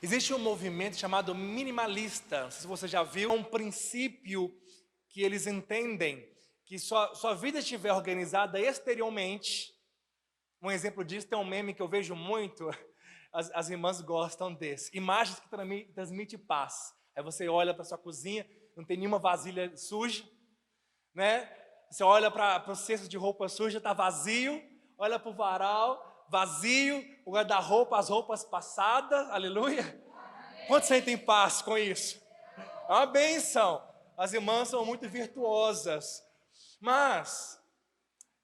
Existe um movimento chamado minimalista, não sei se você já viu, é um princípio que eles entendem que sua vida estiver organizada exteriormente. Um exemplo disso tem um meme que eu vejo muito, as irmãs gostam desse. Imagens que transmitem paz. Aí você olha para sua cozinha, não tem nenhuma vasilha suja, né? Você olha para o cesto de roupa suja, está vazio. Olha para o varal, vazio. O guarda-roupa, as roupas passadas, aleluia. Quantos sentem paz com isso? É uma bênção. As irmãs são muito virtuosas. Mas,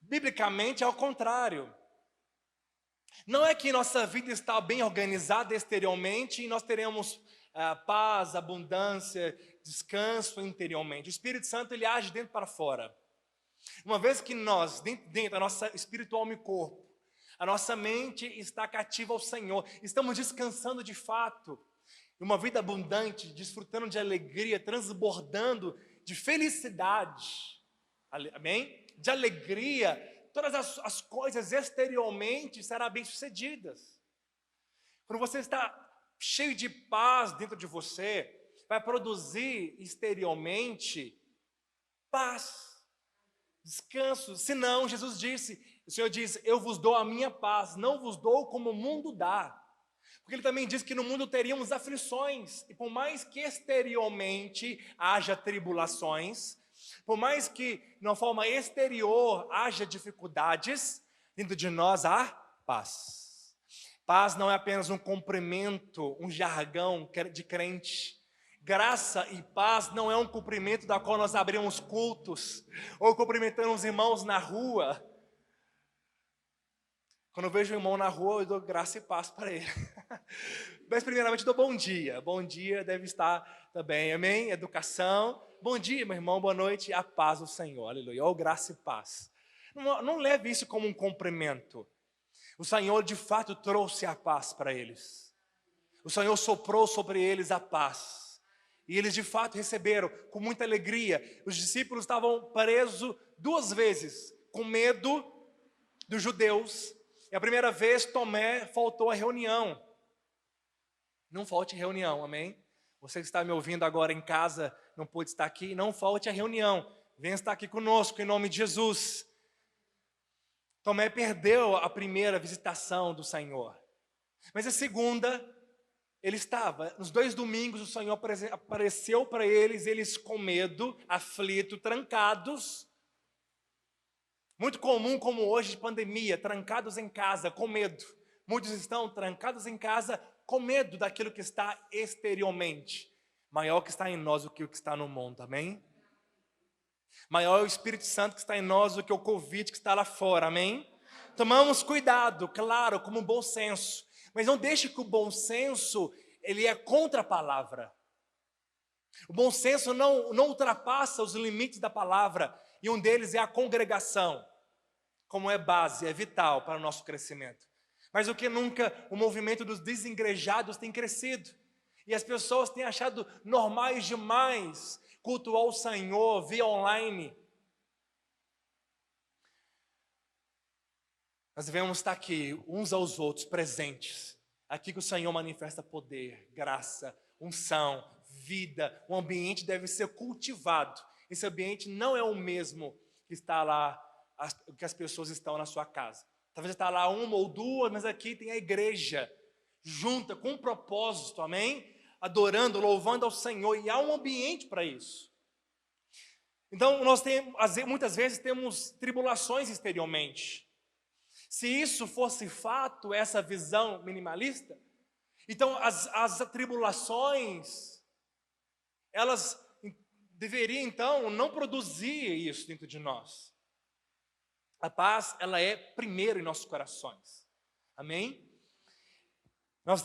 biblicamente, é ao contrário. Não é que nossa vida está bem organizada exteriormente e nós teremos paz, abundância, descanso interiormente. O Espírito Santo, ele age dentro para fora. Uma vez que nós, dentro da nossa espiritual e corpo, a nossa mente está cativa ao Senhor, estamos descansando de fato, uma vida abundante, desfrutando de alegria, transbordando de felicidade, amém? De alegria, todas as coisas exteriormente serão bem-sucedidas. Quando você está cheio de paz dentro de você, vai produzir exteriormente paz, descanso. Senão, Jesus disse, o Senhor diz, eu vos dou a minha paz, não vos dou como o mundo dá. Porque ele também diz que no mundo teríamos aflições, e por mais que exteriormente haja tribulações, por mais que de uma forma exterior haja dificuldades, dentro de nós há paz. Paz não é apenas um cumprimento, um jargão de crente. Graça e paz não é um cumprimento da qual nós abrimos cultos, ou cumprimentamos irmãos na rua. Quando eu vejo um irmão na rua, eu dou graça e paz para ele. Mas primeiramente eu dou bom dia. Bom dia deve estar também, amém? Educação. Bom dia, meu irmão, boa noite. A paz do Senhor, aleluia. Oh, graça e paz. Não leve isso como um cumprimento. O Senhor de fato trouxe a paz para eles. O Senhor soprou sobre eles a paz. E eles de fato receberam com muita alegria. Os discípulos estavam presos 2 vezes, com medo dos judeus. E a primeira vez Tomé faltou à reunião. Não falte reunião, amém? Você que está me ouvindo agora em casa, não pôde estar aqui, não falte a reunião. Venha estar aqui conosco em nome de Jesus. Tomé perdeu a primeira visitação do Senhor. Mas a segunda, ele estava. Nos 2 domingos o Senhor apareceu para eles com medo, aflito, trancados. Muito comum como hoje de pandemia, trancados em casa, com medo. Muitos estão trancados em casa com medo daquilo que está exteriormente. Maior que está em nós do que o que está no mundo, amém? Maior é o Espírito Santo que está em nós do que o Covid que está lá fora, amém? Tomamos cuidado, claro, como bom senso. Mas não deixe que o bom senso, ele é contra a palavra. O bom senso não ultrapassa os limites da palavra. E um deles é a congregação. Como é base, é vital para o nosso crescimento. Mas o que nunca, o movimento dos desengrejados tem crescido. E as pessoas têm achado normais demais cultuar o Senhor via online. Nós devemos estar aqui, uns aos outros, presentes. Aqui que o Senhor manifesta poder, graça, unção, vida. O ambiente deve ser cultivado. Esse ambiente não é o mesmo que está lá, que as pessoas estão na sua casa. Talvez está lá 1 ou 2, mas aqui tem a igreja junta com um propósito, amém? Adorando, louvando ao Senhor, e há um ambiente para isso. Então nós muitas vezes temos tribulações exteriormente. Se isso fosse fato, essa visão minimalista, então as tribulações, elas deveriam então não produzir isso dentro de nós. A paz, ela é primeiro em nossos corações. Amém? Nós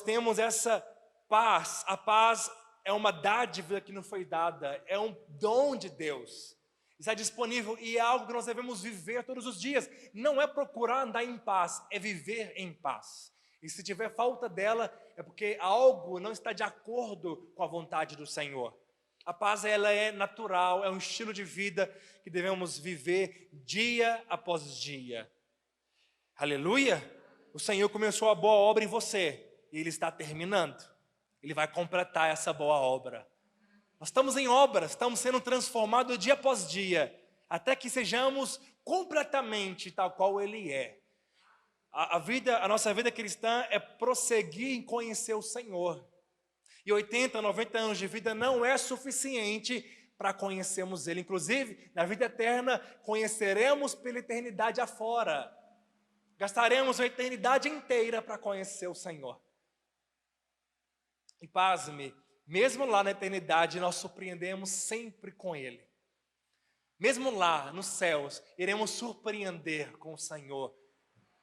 temos essa paz. A paz é uma dádiva que nos foi dada. É um dom de Deus. Está disponível e é algo que nós devemos viver todos os dias. Não é procurar andar em paz, é viver em paz. E se tiver falta dela, é porque algo não está de acordo com a vontade do Senhor. A paz, ela é natural, é um estilo de vida que devemos viver dia após dia. Aleluia! O Senhor começou a boa obra em você. e Ele está terminando. Ele vai completar essa boa obra. Nós estamos em obras, estamos sendo transformados dia após dia, até que sejamos completamente tal qual Ele é. A nossa vida cristã é prosseguir em conhecer o Senhor. E 80, 90 anos de vida não é suficiente para conhecermos Ele. Inclusive, na vida eterna, conheceremos pela eternidade afora. Gastaremos a eternidade inteira para conhecer o Senhor. E pasme, mesmo lá na eternidade, nós surpreendemos sempre com Ele. Mesmo lá, nos céus, iremos surpreender com o Senhor,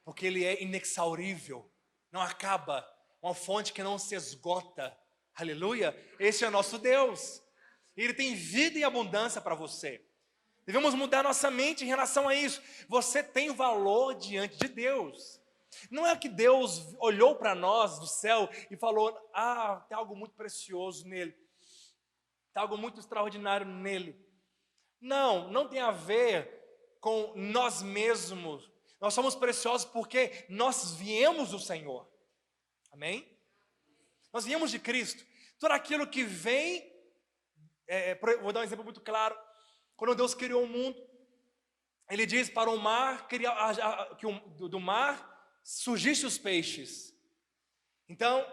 porque Ele é inexaurível, não acaba, uma fonte que não se esgota. Aleluia! Esse é o nosso Deus. Ele tem vida e abundância para você. Devemos mudar nossa mente em relação a isso. Você tem valor diante de Deus. Não é que Deus olhou para nós do céu e falou: ah, tem algo muito precioso nele, tem algo muito extraordinário nele. Não, não tem a ver com nós mesmos. Nós somos preciosos porque nós viemos do Senhor. Amém? Nós viemos de Cristo. Tudo aquilo que vem, vou dar um exemplo muito claro. Quando Deus criou o mundo, Ele diz para o mar, que do mar surgisse os peixes. Então,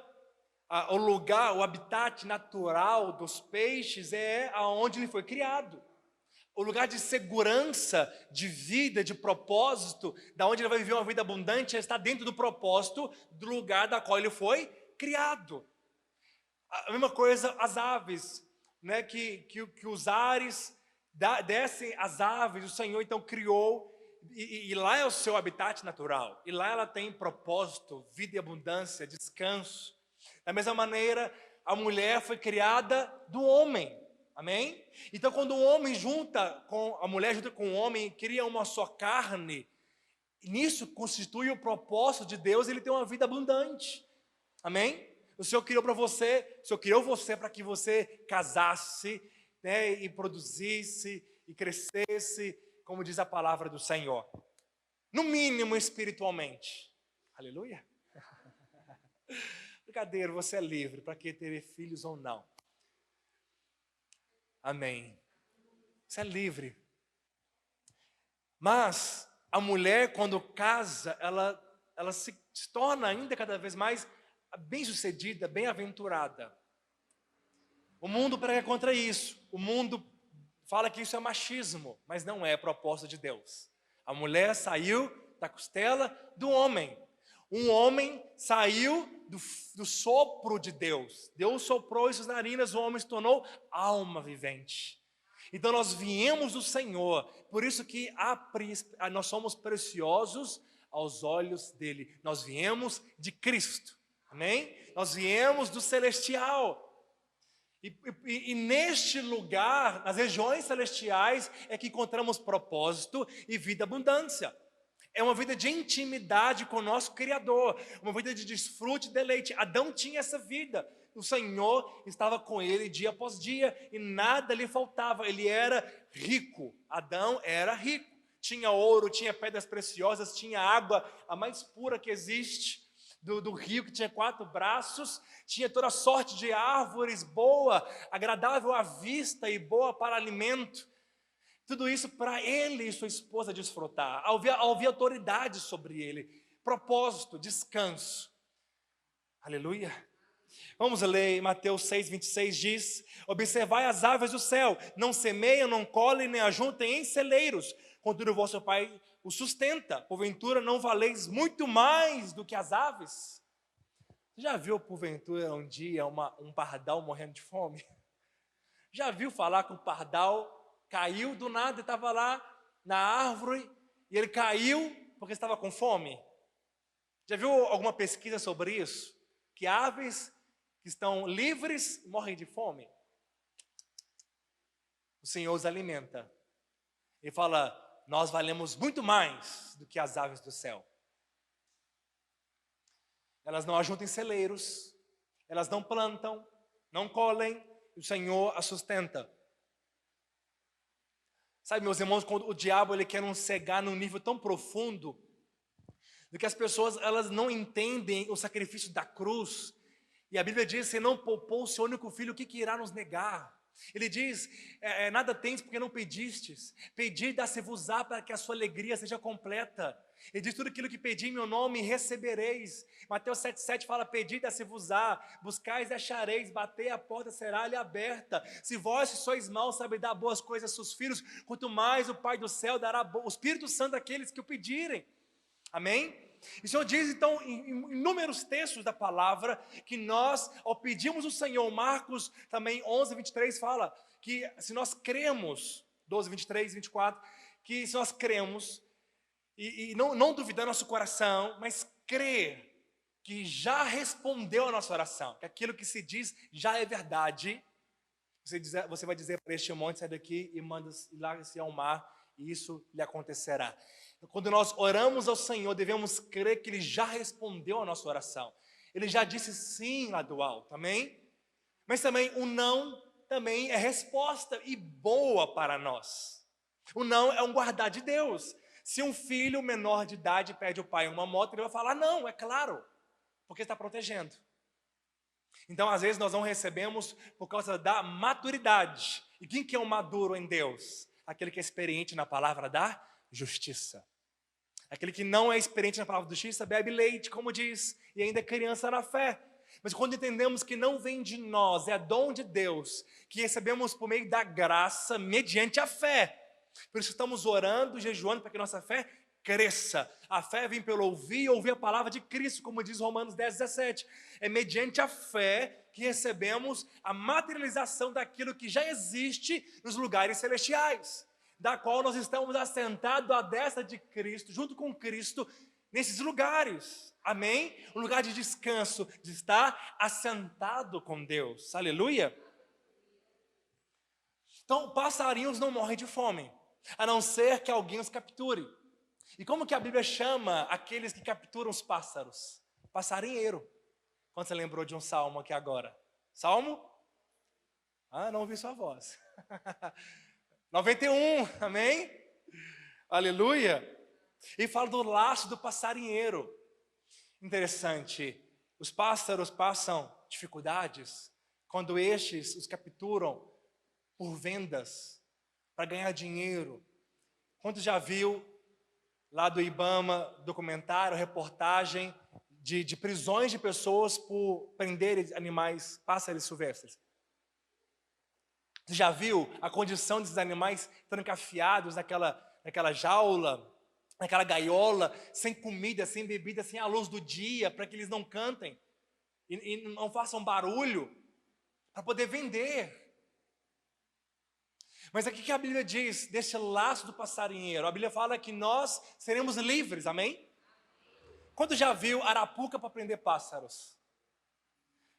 o lugar, o habitat natural dos peixes é aonde ele foi criado. O lugar de segurança, de vida, de propósito, da onde ele vai viver uma vida abundante, está dentro do propósito do lugar da qual ele foi criado. A mesma coisa as aves, né? Que os ares descem as aves, o Senhor então criou, e lá é o seu habitat natural, e lá ela tem propósito, vida e abundância, descanso. Da mesma maneira, a mulher foi criada do homem, amém? Então quando o homem a mulher junta com o homem, cria uma só carne, nisso constitui o propósito de Deus, ele tem uma vida abundante, amém? O Senhor criou você para que você casasse, né, e produzisse e crescesse, como diz a palavra do Senhor, no mínimo espiritualmente. Aleluia. Brincadeira, você é livre para que ter filhos ou não. Amém. Você é livre. Mas a mulher, quando casa, ela se torna ainda cada vez mais bem-sucedida, bem-aventurada. O mundo prega contra isso. O mundo fala que isso é machismo, mas não é propósito de Deus. A mulher saiu da costela do homem. Um homem saiu do sopro de Deus. Deus soprou em suas narinas, o homem se tornou alma vivente. Então nós viemos do Senhor, por isso que nós somos preciosos aos olhos dele. Nós viemos de Cristo, amém? Nós viemos do celestial. E neste lugar, nas regiões celestiais, é que encontramos propósito e vida abundância. É uma vida de intimidade com o nosso Criador, uma vida de desfrute e deleite. Adão tinha essa vida. O Senhor estava com ele dia após dia e nada lhe faltava. Ele era rico. Adão era rico. Tinha ouro, tinha pedras preciosas, tinha água, a mais pura que existe, do rio que tinha 4 braços, tinha toda sorte de árvores boa, agradável à vista e boa para alimento. Tudo isso para ele e sua esposa desfrutar. Havia autoridade sobre ele, propósito, descanso. Aleluia. Vamos ler Mateus 6,26 diz: observai as aves do céu, não semeiam, não colhem, nem ajuntem em celeiros, contudo o vosso Pai o sustenta. Porventura não valeis muito mais do que as aves? Você já viu porventura um dia um pardal morrendo de fome? Já viu falar que o pardal caiu do nada, estava lá na árvore e ele caiu porque estava com fome? Já viu alguma pesquisa sobre isso? Que aves que estão livres morrem de fome? O Senhor os alimenta. Ele fala: nós valemos muito mais do que as aves do céu. Elas não ajuntam em celeiros, elas não plantam, não colhem, e o Senhor as sustenta. Sabe, meus irmãos, quando o diabo ele quer nos cegar num nível tão profundo, do que as pessoas elas não entendem o sacrifício da cruz. E a Bíblia diz: você não poupou o seu único filho, o que irá nos negar? Ele diz: nada tens porque não pedistes. Pedi, dá-se-vos-á para que a sua alegria seja completa. Ele diz: tudo aquilo que pedi em meu nome recebereis. Mateus 7,7 fala: pedi, dá-se-vos-á, buscais e achareis, batei, a porta será-lhe aberta. Se vós que sois maus sabeis dar boas coisas aos seus filhos, quanto mais o Pai do céu dará o Espírito Santo àqueles que o pedirem. Amém? E o Senhor diz então em inúmeros textos da palavra que nós, ao pedirmos o Senhor, Marcos também 11:23 fala que se nós cremos, 12:23, 24, que se nós cremos e não duvidar nosso coração, mas crer que já respondeu a nossa oração, que aquilo que se diz já é verdade, você vai dizer para este monte: sai daqui e larga-se ao mar, e isso lhe acontecerá. Quando nós oramos ao Senhor, devemos crer que Ele já respondeu a nossa oração. Ele já disse sim lá do alto, amém? Mas também o não também é resposta e boa para nós. O não é um guardar de Deus. Se um filho menor de idade pede ao pai uma moto, ele vai falar não, é claro, porque está protegendo. Então, às vezes, nós não recebemos por causa da maturidade. E quem que é o maduro em Deus? Aquele que é experiente na palavra da justiça. Aquele que não é experiente na palavra da justiça bebe leite, como diz, e ainda é criança na fé. Mas quando entendemos que não vem de nós, é dom de Deus, que recebemos por meio da graça, mediante a fé. Por isso estamos orando, jejuando, para que nossa fé cresça. A fé vem pelo ouvir e ouvir a palavra de Cristo, como diz Romanos 10:17. É mediante a fé que recebemos a materialização daquilo que já existe nos lugares celestiais, da qual nós estamos assentados à destra de Cristo, junto com Cristo, nesses lugares, amém? Um lugar de descanso, de estar assentado com Deus, aleluia? Então, passarinhos não morrem de fome, a não ser que alguém os capture. E como que a Bíblia chama aqueles que capturam os pássaros? Passarinheiro. Quando você lembrou de um salmo aqui agora? Salmo? Não ouvi sua voz. 91, amém? Aleluia. E fala do laço do passarinheiro. Interessante, os pássaros passam dificuldades quando estes os capturam por vendas, para ganhar dinheiro. Quantos já viu lá do IBAMA, documentário, reportagem de prisões de pessoas por prenderem animais, pássaros silvestres? Você já viu a condição desses animais trancafiados naquela jaula, naquela gaiola, sem comida, sem bebida, sem a luz do dia, para que eles não cantem e não façam barulho, para poder vender? Mas aqui que a Bíblia diz, desse laço do passarinheiro, a Bíblia fala que nós seremos livres, amém? Quando já viu arapuca para prender pássaros?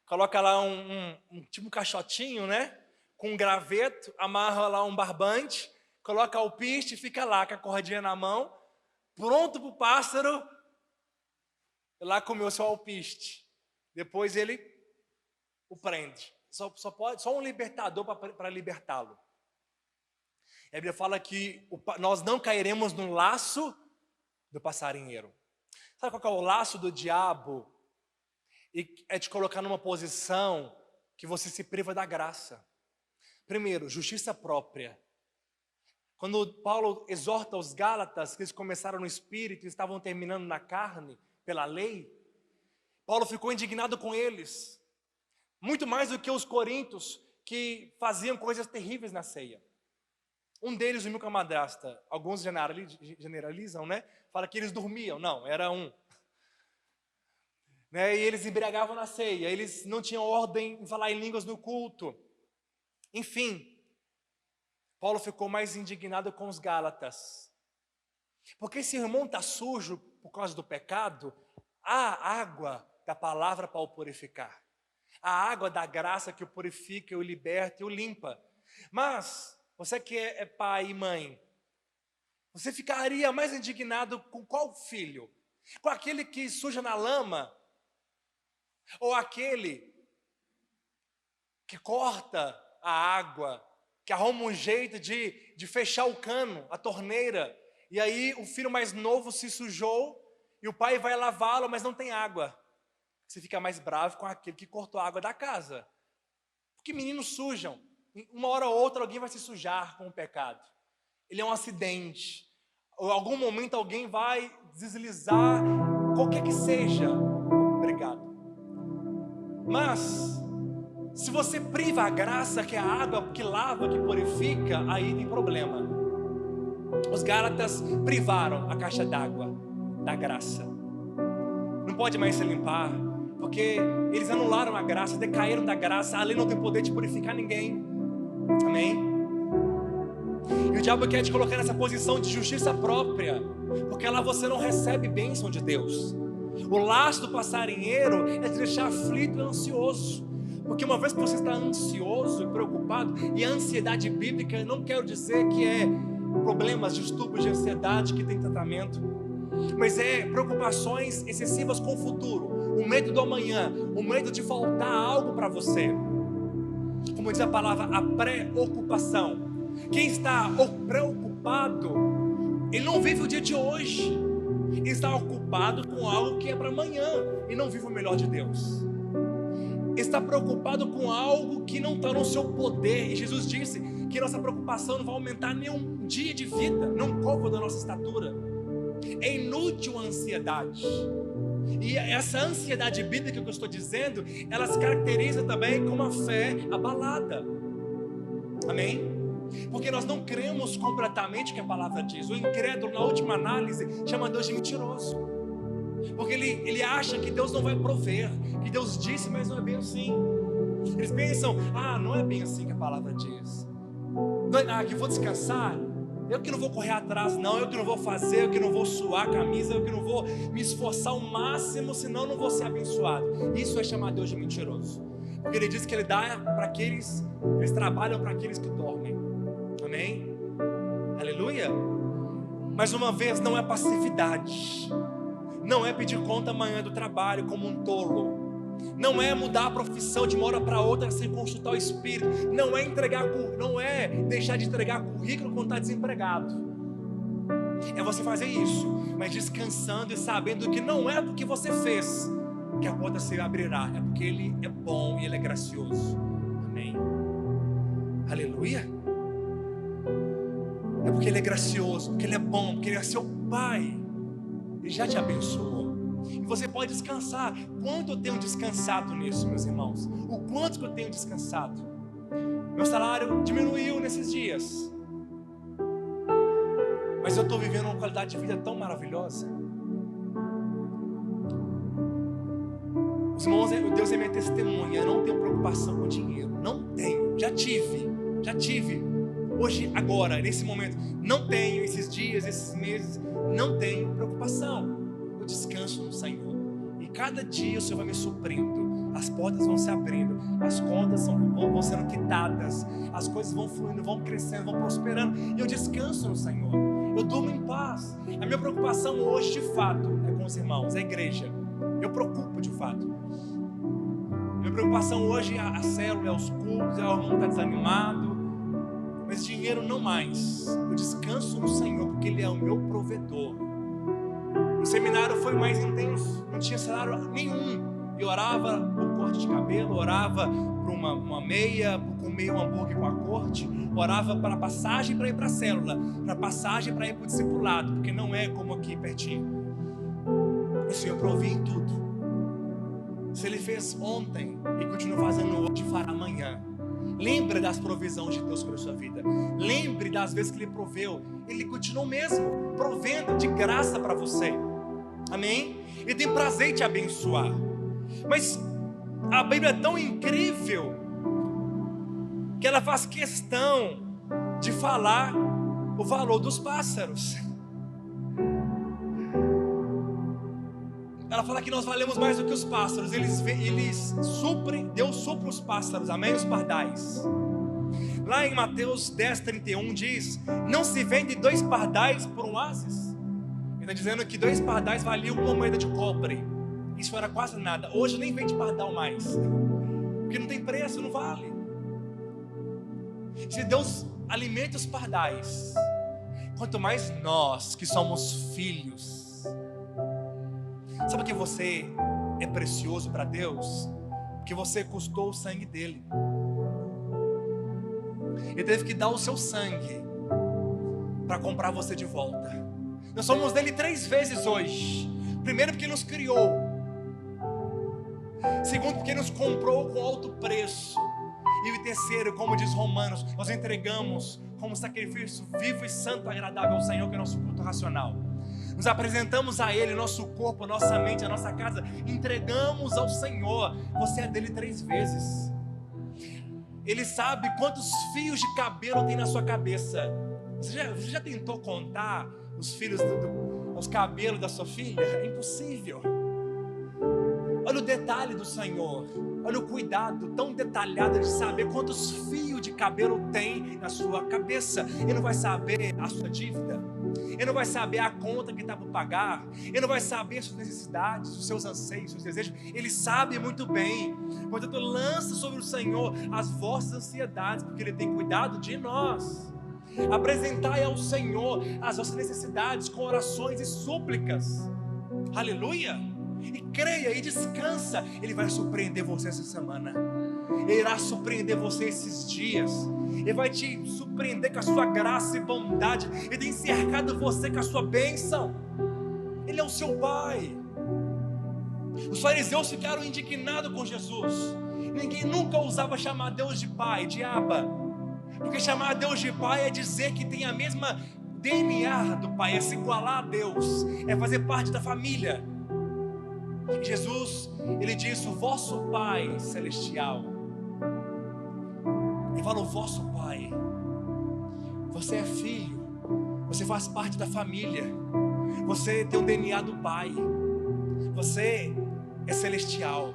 Coloca lá tipo um caixotinho, né? Com um graveto, amarra lá um barbante, coloca alpiste e fica lá com a cordinha na mão, pronto para o pássaro lá comer o seu alpiste. Depois ele o prende. Só um libertador para libertá-lo. A Bíblia fala que nós não cairemos no laço do passarinheiro. Sabe qual é o laço do diabo? E é te colocar numa posição que você se priva da graça. Primeiro, justiça própria. Quando Paulo exorta os Gálatas, que eles começaram no espírito e estavam terminando na carne, pela lei, Paulo ficou indignado com eles, muito mais do que os coríntios, que faziam coisas terríveis na ceia. Um deles, o Milka Madrasta, alguns generalizam, né? Fala que eles dormiam. Não, era um. Né? E eles embriagavam na ceia, eles não tinham ordem em falar em línguas no culto. Enfim, Paulo ficou mais indignado com os Gálatas. Porque se o irmão está sujo por causa do pecado, há água da palavra para o purificar. A água da graça que o purifica, o liberta e o limpa. Mas você que é pai e mãe, você ficaria mais indignado com qual filho? Com aquele que suja na lama? Ou aquele que corta a água, que arruma um jeito de fechar o cano, a torneira, e aí o filho mais novo se sujou e o pai vai lavá-lo, mas não tem água. Você fica mais bravo com aquele que cortou a água da casa. Porque meninos sujam. Uma hora ou outra alguém vai se sujar com o pecado. Ele é um acidente. Ou em algum momento alguém vai deslizar, qualquer que seja. Obrigado. Mas, se você priva a graça, que é a água que lava, que purifica, aí tem problema. Os Gálatas privaram a caixa d'água da graça. Não pode mais se limpar, porque eles anularam a graça, decaíram da graça. A lei não tem poder de purificar ninguém. Amém? E o diabo quer te colocar nessa posição de justiça própria, porque lá você não recebe bênção de Deus. O laço do passarinheiro é te deixar aflito e ansioso. Porque uma vez que você está ansioso e preocupado, e a ansiedade bíblica, não quero dizer que é problemas, distúrbios de ansiedade que tem tratamento, mas é preocupações excessivas com o futuro, o medo do amanhã, o medo de faltar algo para você. Como diz a palavra, a preocupação. Quem está preocupado, ele não vive o dia de hoje, ele está ocupado com algo que é para amanhã e não vive o melhor de Deus. Está preocupado com algo que não está no seu poder, e Jesus disse que nossa preocupação não vai aumentar nenhum dia de vida, não cobre da nossa estatura. É inútil a ansiedade. E essa ansiedade bíblica que eu estou dizendo, ela se caracteriza também com uma fé abalada. Amém? Porque nós não cremos completamente o que a palavra diz. O incrédulo, na última análise, chama Deus de mentiroso. Porque ele acha que Deus não vai prover, que Deus disse, mas não é bem assim. Eles pensam, não é bem assim que a palavra diz. Que eu vou descansar, eu que não vou correr atrás não, eu que não vou fazer, eu que não vou suar a camisa, eu que não vou me esforçar ao máximo, senão eu não vou ser abençoado. Isso é chamar Deus de mentiroso. Porque ele diz que ele dá para aqueles, eles trabalham para aqueles que dormem. Amém? Aleluia? Mais uma vez, não é passividade, não é pedir conta amanhã do trabalho como um tolo, não é mudar a profissão de uma hora para outra sem consultar o Espírito, não é deixar de entregar currículo quando está desempregado. É você fazer isso, mas descansando e sabendo que não é porque você fez que a porta se abrirá, é porque Ele é bom e Ele é gracioso. Amém? Aleluia? É porque Ele é gracioso, porque Ele é bom, porque Ele é seu Pai. Ele já te abençoou. E você pode descansar. Quanto eu tenho descansado nisso, meus irmãos? O quanto que eu tenho descansado? Meu salário diminuiu nesses dias, mas eu estou vivendo uma qualidade de vida tão maravilhosa. Os irmãos, Deus é minha testemunha. Eu não tenho preocupação com dinheiro. Não tenho. Já tive. Hoje, agora, nesse momento, não tenho. Esses dias, esses meses, não tenho preocupação. Eu descanso no Senhor. E cada dia o Senhor vai me suprindo. As portas vão se abrindo. As contas vão sendo quitadas. As coisas vão fluindo, vão crescendo, vão prosperando. E eu descanso no Senhor. Eu durmo em paz. A minha preocupação hoje, de fato, é com os irmãos, é a igreja. Eu preocupo de fato. Minha preocupação hoje é a célula, é os cultos, é o irmão que está desanimado. Mas dinheiro não mais. Eu descanso no Senhor, porque Ele é o meu provedor. O seminário foi mais intenso, não tinha salário nenhum. Eu orava por corte de cabelo, orava por uma meia, por comer um hambúrguer com a corte, orava para passagem para ir para a célula, para passagem para ir para o discipulado, porque não é como aqui pertinho. O Senhor provia em tudo. Se Ele fez ontem e continua fazendo hoje, fará amanhã. Lembre das provisões de Deus para a sua vida. Lembre das vezes que Ele proveu. Ele continua mesmo provendo de graça para você. Amém? Ele tem prazer em te abençoar. Mas a Bíblia é tão incrível que ela faz questão de falar o valor dos pássaros. Ela fala que nós valemos mais do que os pássaros. Deus supre os pássaros, amém? Os pardais. Lá em Mateus 10:31 diz: não se vende 2 pardais por um asas. Ele está dizendo que 2 pardais valiam uma moeda de cobre. Isso era quase nada. Hoje nem vende pardal mais, porque não tem preço, não vale. Se Deus alimenta os pardais, quanto mais nós que somos filhos. Sabe que você é precioso para Deus? Porque você custou o sangue dele. Ele teve que dar o seu sangue para comprar você de volta. Nós somos dele 3 vezes hoje. Primeiro, porque nos criou. Segundo, porque nos comprou com alto preço. E terceiro, como diz Romanos, nós entregamos como sacrifício vivo e santo, agradável ao Senhor, que é o nosso culto racional. Nos apresentamos a Ele, nosso corpo, a nossa mente, a nossa casa, entregamos ao Senhor. Você é dele 3 vezes. Ele sabe quantos fios de cabelo tem na sua cabeça. Você já tentou contar os fios, os cabelos da sua filha? É impossível. Olha o detalhe do Senhor. Olha o cuidado tão detalhado de saber quantos fios de cabelo tem na sua cabeça. Ele não vai saber a sua dívida. Ele não vai saber a conta que está por pagar. Ele não vai saber as suas necessidades, os seus anseios, os seus desejos. Ele sabe muito bem. Portanto, lança sobre o Senhor as vossas ansiedades, porque Ele tem cuidado de nós. Apresentai ao Senhor as vossas necessidades com orações e súplicas. Aleluia! E creia e descansa. Ele vai surpreender você essa semana. Ele irá surpreender você esses dias. Ele vai te surpreender com a sua graça e bondade. Ele tem cercado você com a sua bênção. Ele é o seu Pai. Os fariseus ficaram indignados com Jesus. Ninguém nunca ousava chamar Deus de Pai, de Abba. Porque chamar Deus de Pai é dizer que tem a mesma DNA do Pai, é se igualar a Deus, é fazer parte da família. E Jesus, Ele diz: o vosso Pai Celestial. Ele fala: o vosso Pai. Você é filho, você faz parte da família, você tem o DNA do Pai, você é celestial.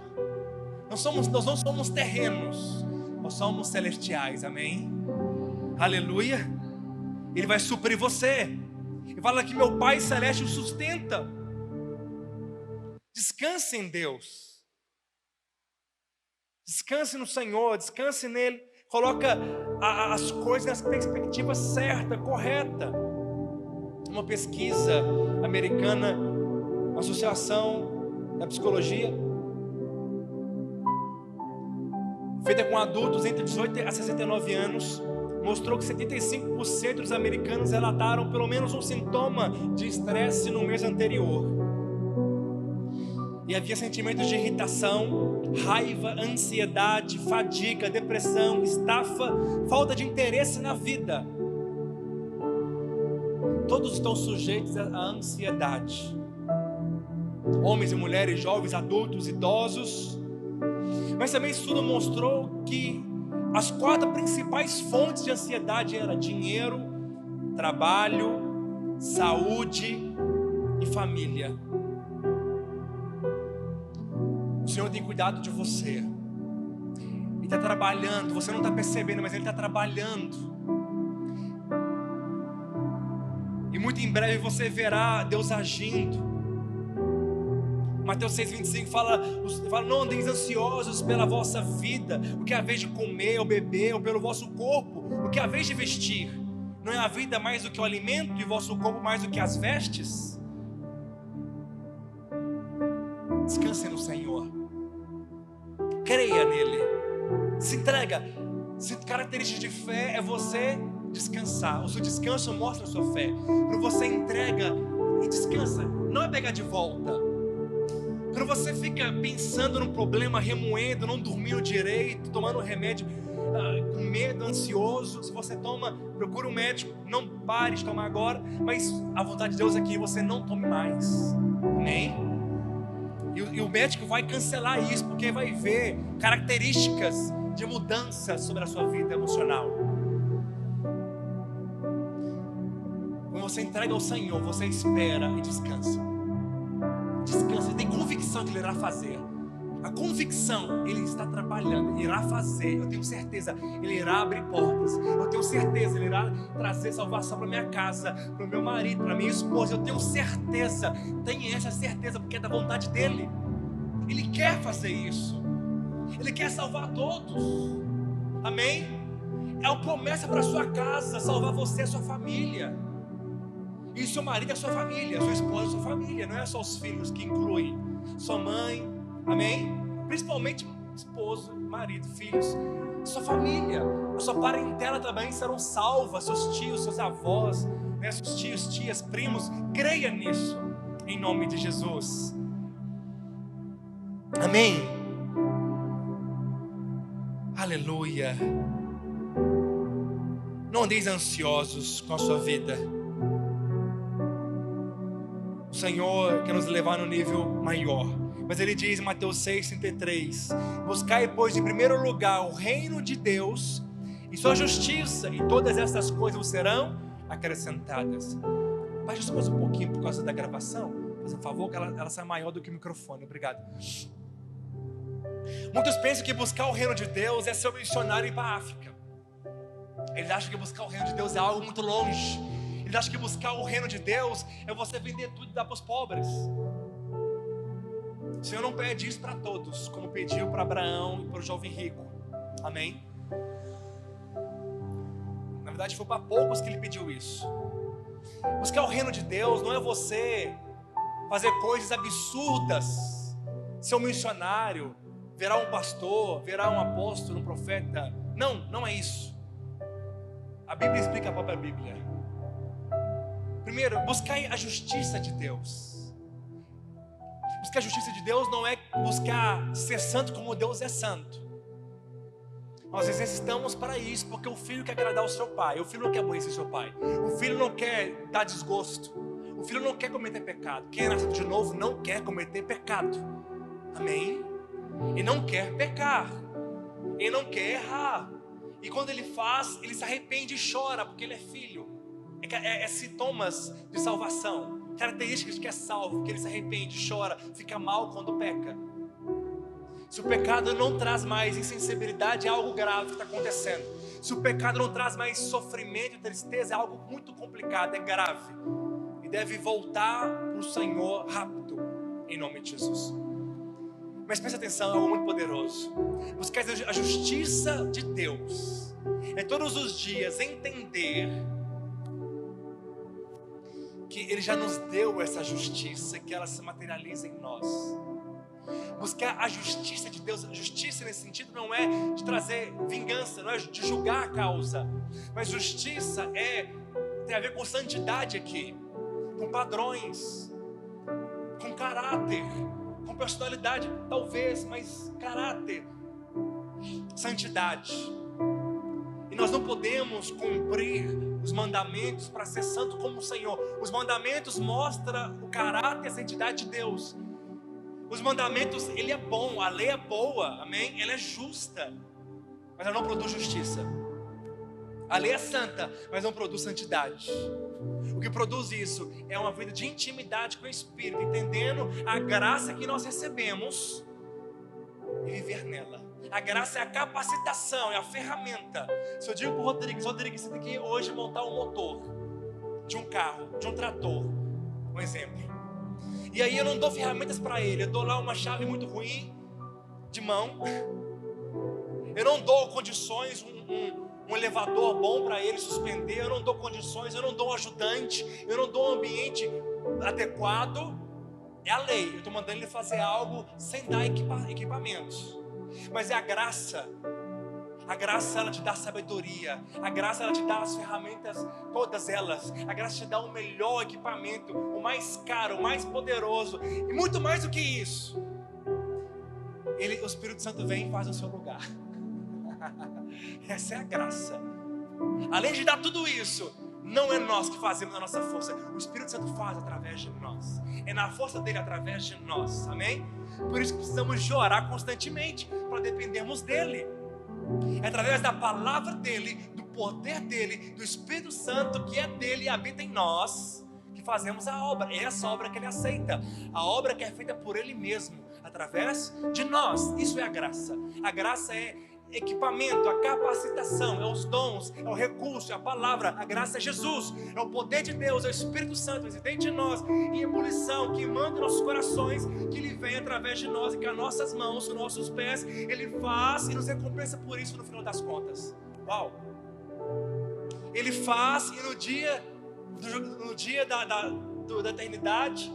Nós não somos terrenos, nós somos celestiais, amém? Aleluia. Ele vai suprir você. Ele fala que meu Pai Celeste o sustenta. Descanse em Deus. Descanse no Senhor, descanse nele. Coloca as coisas na perspectiva certa, correta. Uma pesquisa americana, uma associação da psicologia, feita com adultos entre 18 a 69 anos, mostrou que 75% dos americanos relataram pelo menos um sintoma de estresse no mês anterior. E havia sentimentos de irritação, raiva, ansiedade, fadiga, depressão, estafa, falta de interesse na vida. Todos estão sujeitos à ansiedade. Homens e mulheres, jovens, adultos, idosos. Mas também o estudo mostrou que as 4 principais fontes de ansiedade eram dinheiro, trabalho, saúde e família. O Senhor tem cuidado de você. Ele está trabalhando. Você não está percebendo, mas Ele está trabalhando. E muito em breve você verá Deus agindo. Mateus 6,25 fala: não andeis ansiosos pela vossa vida, o que é a vez de comer ou beber, ou pelo vosso corpo, o que é a vez de vestir. Não é a vida mais do que o alimento, e o vosso corpo mais do que as vestes? Descanse no Senhor. Creia nele. Se entrega. Característica de fé é você descansar. O seu descanso mostra a sua fé. Quando você entrega e descansa, não é pegar de volta. Quando você fica pensando no problema, remoendo, não dormindo direito, tomando remédio, com medo, ansioso, se você toma, procura um médico, não pare de tomar agora, mas a vontade de Deus é que você não tome mais. Amém? E o médico vai cancelar isso, porque vai ver características de mudança sobre a sua vida emocional. Quando você entrega ao Senhor, você espera e descansa. Descansa, tem convicção que Ele irá fazer. A convicção, Ele está trabalhando, Ele irá fazer. Eu tenho certeza, Ele irá abrir portas. Eu tenho certeza, Ele irá trazer salvação para minha casa, para o meu marido, para minha esposa. Eu tenho certeza, tenho essa certeza, porque é da vontade dEle. Ele quer fazer isso. Ele quer salvar todos. Amém? É uma promessa para a sua casa, salvar você e a sua família. E seu marido é sua família, sua esposa é sua família. Não é só os filhos que incluem sua mãe, amém? Principalmente esposo, marido, filhos, sua família. A sua parentela também serão salvas, seus tios, seus avós, né? Seus tios, tias, primos. Creia nisso, em nome de Jesus. Amém? Aleluia. Não andeis ansiosos com a sua vida. O Senhor quer nos levar no nível maior. Mas Ele diz em Mateus 6,33: buscai, pois, em primeiro lugar o reino de Deus e sua justiça, e todas essas coisas vos serão acrescentadas. Baixa só mais um pouquinho por causa da gravação. Faz um favor, que ela sai maior do que o microfone. Obrigado. Muitos pensam que buscar o reino de Deus é ser um missionário e ir para a África. Eles acham que buscar o reino de Deus é algo muito longe. Eles acham que buscar o reino de Deus é você vender tudo e dar para os pobres. O Senhor não pede isso para todos, como pediu para Abraão e para o jovem rico. Amém? Na verdade foi para poucos que Ele pediu isso. Buscar o reino de Deus não é você fazer coisas absurdas, ser um missionário, virar um pastor, virar um apóstolo, um profeta. Não, não é isso. A Bíblia explica a própria Bíblia. Primeiro, buscar a justiça de Deus. Buscar a justiça de Deus não é buscar ser santo como Deus é santo. Nós necessitamos para isso, porque o filho quer agradar o seu pai. O filho não quer aborrecer o seu pai. O filho não quer dar desgosto. O filho não quer cometer pecado. Quem é nascido de novo não quer cometer pecado. Amém? Ele não quer pecar. Ele não quer errar. E quando ele faz, ele se arrepende e chora, porque ele é filho. É sintomas de salvação. Características de que é salvo, que ele se arrepende, chora, fica mal quando peca. Se o pecado não traz mais insensibilidade, é algo grave que está acontecendo. Se o pecado não traz mais sofrimento e tristeza, é algo muito complicado, é grave. E deve voltar para o Senhor rápido, em nome de Jesus. Mas preste atenção, é algo muito poderoso. Buscar a justiça de Deus é todos os dias entender que Ele já nos deu essa justiça, que ela se materializa em nós. Buscar a justiça de Deus. A justiça nesse sentido não é de trazer vingança, não é de julgar a causa, mas justiça tem a ver com santidade aqui, com padrões, com caráter, com personalidade, talvez, mas caráter, santidade. E nós não podemos cumprir os mandamentos para ser santo como o Senhor. Os mandamentos mostram o caráter e a santidade de Deus. Os mandamentos, ele é bom, a lei é boa, amém? Ela é justa, mas ela não produz justiça. A lei é santa, mas não produz santidade. O que produz isso é uma vida de intimidade com o Espírito, entendendo a graça que nós recebemos e viver nela. A graça é a capacitação, é a ferramenta. Se eu digo para o Rodrigo, você tem que hoje montar um motor de um carro, de um trator, um exemplo. E aí eu não dou ferramentas para ele, eu dou lá uma chave muito ruim de mão. Eu não dou condições, um elevador bom para ele suspender. Eu não dou condições, eu não dou um ajudante, eu não dou um ambiente adequado. É a lei, eu estou mandando ele fazer algo sem dar equipamentos. Mas é a graça. A graça, ela te dá sabedoria. A graça, ela te dá as ferramentas, todas elas. A graça te dá o melhor equipamento, o mais caro, o mais poderoso. E muito mais do que isso, o Espírito Santo vem e faz no seu lugar. Essa é a graça. Além de dar tudo isso, não é nós que fazemos na nossa força. O Espírito Santo faz através de nós. É na força dele através de nós. Amém? Por isso que precisamos de orar constantemente, para dependermos dele. É através da palavra dele, do poder dele, do Espírito Santo que é dele e habita em nós, que fazemos a obra. É essa obra que ele aceita, a obra que é feita por ele mesmo, através de nós. Isso é a graça. A graça é equipamento, a capacitação, é os dons, é o recurso, é a palavra. A graça é Jesus, é o poder de Deus, é o Espírito Santo residente em nós, em ebulição, que manda em nossos corações, que ele vem através de nós e com as nossas mãos, com nossos pés, ele faz e nos recompensa por isso no final das contas. Uau! Ele faz e no dia No dia da eternidade,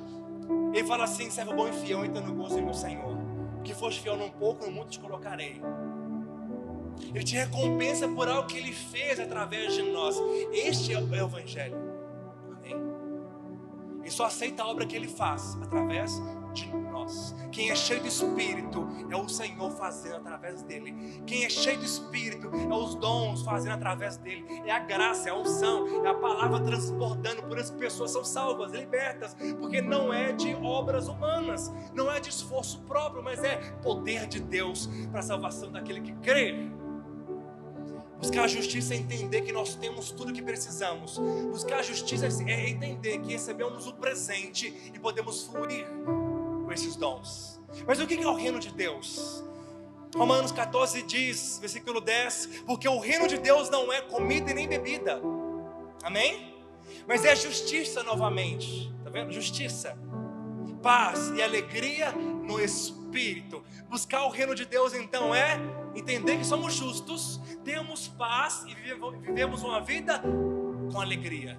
ele fala assim: servo bom e fiel, entra no gozo do meu Senhor. Que foste fiel num pouco, no muito te colocarei. Ele te recompensa por algo que Ele fez através de nós. Este é o Evangelho. Amém? Ele só aceita a obra que Ele faz através de nós. Quem é cheio do Espírito é o Senhor fazendo através dele. Quem é cheio do Espírito é os dons fazendo através dele. É a graça, é a unção, é a palavra transbordando. Por isso que pessoas são salvas, libertas, porque não é de obras humanas, não é de esforço próprio, mas é poder de Deus para a salvação daquele que crê. Buscar a justiça é entender que nós temos tudo o que precisamos. Buscar a justiça é entender que recebemos o presente e podemos fluir com esses dons. Mas o que é o reino de Deus? Romanos 14 diz, versículo 10: porque o reino de Deus não é comida e nem bebida. Amém? Mas é justiça novamente. Está vendo? Justiça, paz e alegria no Espírito. Buscar o reino de Deus então é entender que somos justos, temos paz e vivemos uma vida com alegria.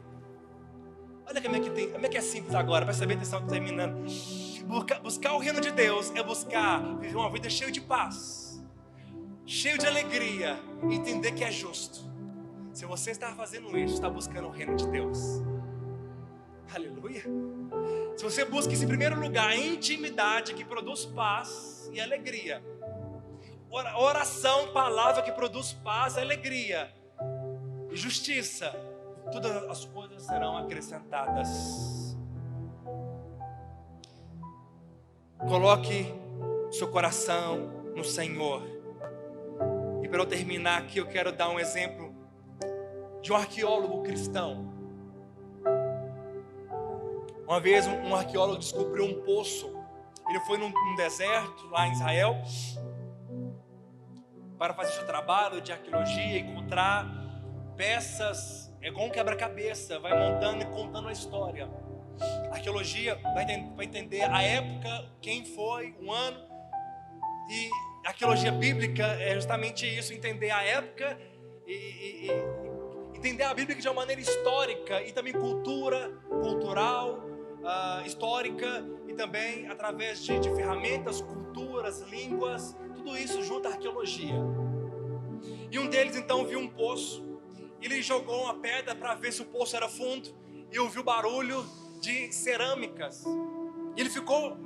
Olha como é que é simples agora, presta bem atenção, estou terminando. Buscar o reino de Deus é buscar viver uma vida cheia de paz, cheio de alegria, e entender que é justo. Se você está fazendo isso, está buscando o reino de Deus. Aleluia. Se você busca em primeiro lugar a intimidade que produz paz e alegria, oração, palavra que produz paz e alegria, e justiça, todas as coisas serão acrescentadas. Coloque seu coração no Senhor. E para eu terminar aqui, eu quero dar um exemplo de um arqueólogo cristão. Uma vez um arqueólogo descobriu um poço. Ele foi num deserto lá em Israel para fazer seu trabalho de arqueologia, encontrar peças, é igual um quebra-cabeça, vai montando e contando a história. A arqueologia vai entender a época, quem foi, um ano. E a arqueologia bíblica é justamente isso, entender a época e entender a Bíblia de uma maneira histórica e também cultural, histórica, e também através de ferramentas, culturas, línguas, tudo isso junto à arqueologia. E um deles então viu um poço. Ele jogou uma pedra para ver se o poço era fundo e ouviu barulho de cerâmicas. E ele ficou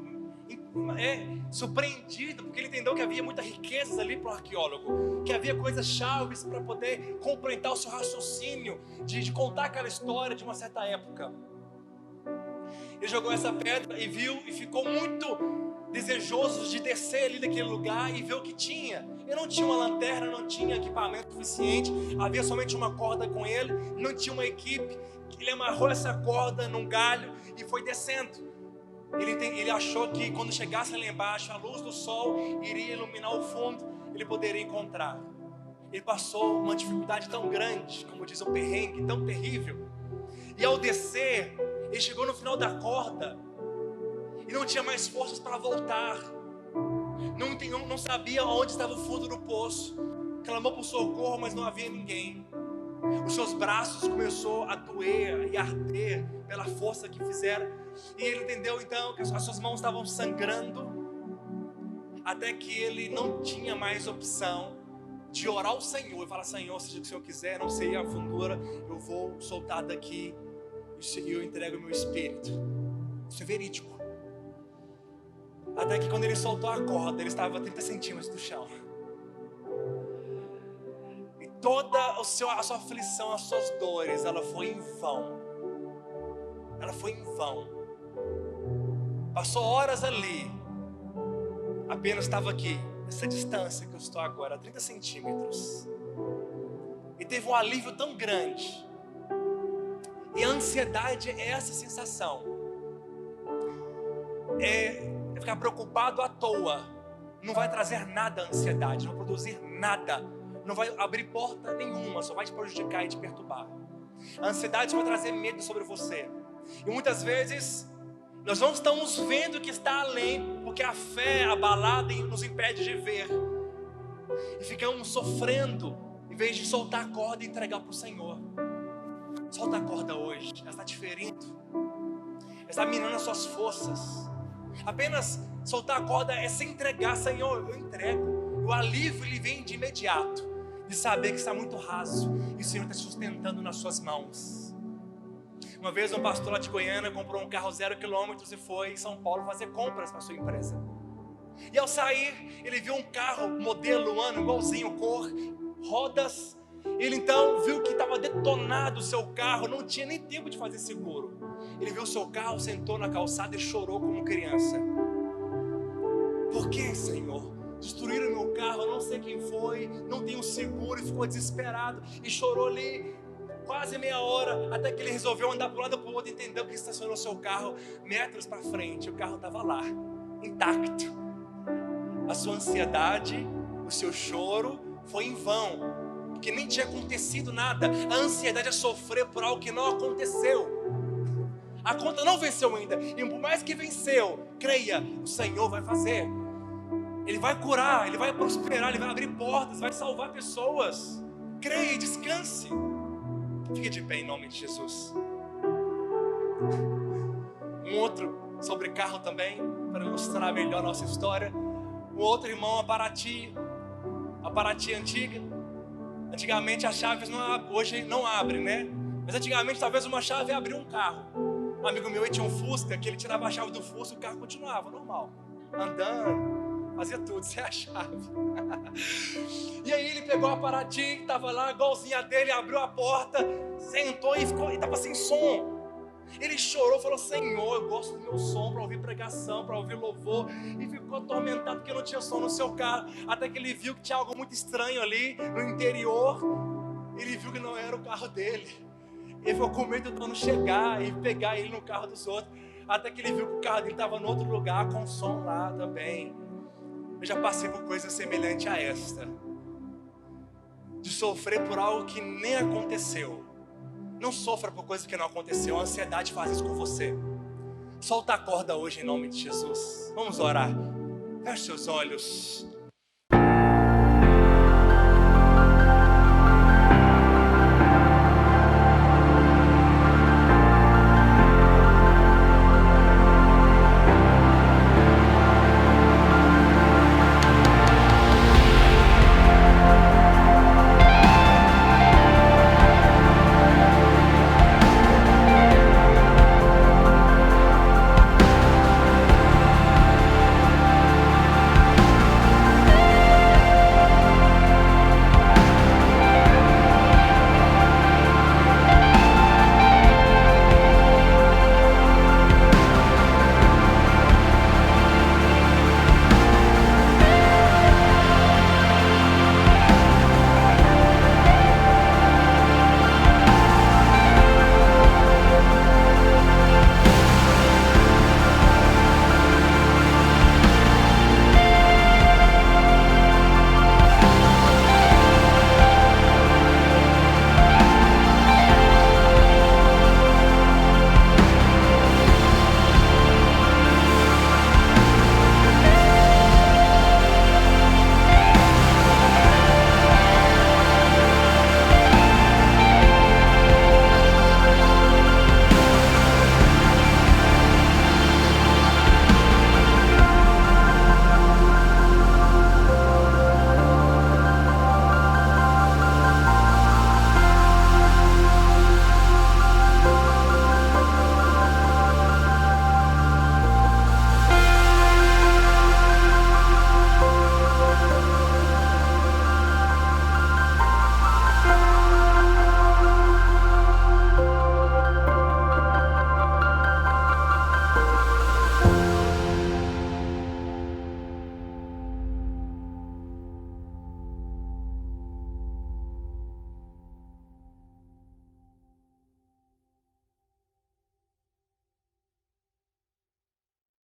surpreendido, porque ele entendeu que havia muita riqueza ali para o arqueólogo, que havia coisas chaves para poder completar o seu raciocínio de contar aquela história de uma certa época. Ele jogou essa pedra e viu, e ficou muito desejoso de descer ali daquele lugar e ver o que tinha. Ele não tinha uma lanterna, não tinha equipamento suficiente, havia somente uma corda com ele, não tinha uma equipe. Ele amarrou essa corda num galho e foi descendo. Ele achou que quando chegasse lá embaixo, a luz do sol iria iluminar o fundo, ele poderia encontrar. Ele passou uma dificuldade tão grande, como diz o perrengue, tão terrível. E ao descer, ele chegou no final da corda e não tinha mais forças para voltar. Não sabia onde estava o fundo do poço. Clamou por socorro, mas não havia ninguém. Os seus braços começou a doer e arder pela força que fizeram. E ele entendeu então que as suas mãos estavam sangrando, até que ele não tinha mais opção de orar ao Senhor e falar: Senhor, seja o que o Senhor quiser, não sei a fundura, eu vou soltar daqui e eu entrego o meu espírito. Isso é verídico. Até que quando ele soltou a corda, ele estava a 30 centímetros do chão. E toda a sua aflição, as suas dores, ela foi em vão. Ela foi em vão. Passou horas ali. Apenas estava aqui, nessa distância que eu estou agora, a 30 centímetros. E teve um alívio tão grande. E a ansiedade é essa sensação. É ficar preocupado à toa. Não vai trazer nada a ansiedade, não vai produzir nada. Não vai abrir porta nenhuma, só vai te prejudicar e te perturbar. A ansiedade vai trazer medo sobre você. E muitas vezes nós não estamos vendo o que está além, porque a fé abalada nos impede de ver. E ficamos sofrendo, em vez de soltar a corda e entregar para o Senhor. Solta a corda hoje. Ela está te ferindo. Ela está minando as suas forças. Apenas soltar a corda é se entregar. Senhor, eu entrego. O alívio ele vem de imediato, de saber que está muito raso e o Senhor está sustentando nas suas mãos. Uma vez um pastor lá de Goiânia comprou um carro 0 km e foi em São Paulo fazer compras para sua empresa. E ao sair, ele viu um carro, modelo, ano, igualzinho, cor, rodas. Ele então viu que estava detonado o seu carro, não tinha nem tempo de fazer seguro. Ele viu o seu carro, sentou na calçada e chorou como criança. Por que, Senhor? Destruíram o meu carro, eu não sei quem foi, não tenho seguro, e ficou desesperado e chorou ali quase meia hora, até que ele resolveu andar para um lado para o outro, entendeu que estacionou seu carro metros para frente, o carro estava lá, intacto. A sua ansiedade, o seu choro foi em vão, porque nem tinha acontecido nada. A ansiedade é sofrer por algo que não aconteceu. A conta não venceu ainda, e por mais que venceu, creia, o Senhor vai fazer. Ele vai curar, Ele vai prosperar, Ele vai abrir portas, vai salvar pessoas. Creia e descanse. Fique de pé em nome de Jesus. Um outro sobre carro também, para ilustrar melhor a nossa história. Um outro irmão, a Paraty antiga. Antigamente as chaves hoje não abrem, né? Mas antigamente talvez uma chave abria um carro. Um amigo meu tinha um Fusca, que ele tirava a chave do Fusca e o carro continuava normal, andando, fazia tudo, sem a chave. E aí ele pegou a Paraty, estava lá igualzinha a dele, abriu a porta, sentou e estava sem som. Ele chorou, falou: Senhor, eu gosto do meu som para ouvir pregação, para ouvir louvor. E ficou atormentado porque não tinha som no seu carro. Até que ele viu que tinha algo muito estranho ali no interior. Ele viu que não era o carro dele. Ele ficou com medo do dono chegar e pegar ele no carro dos outros. Até que ele viu que o carro dele estava em outro lugar com som lá também. Eu já passei por coisa semelhante a esta, de sofrer por algo que nem aconteceu. Não sofra por coisa que não aconteceu. A ansiedade faz isso com você. Solta a corda hoje em nome de Jesus. Vamos orar. Feche seus olhos.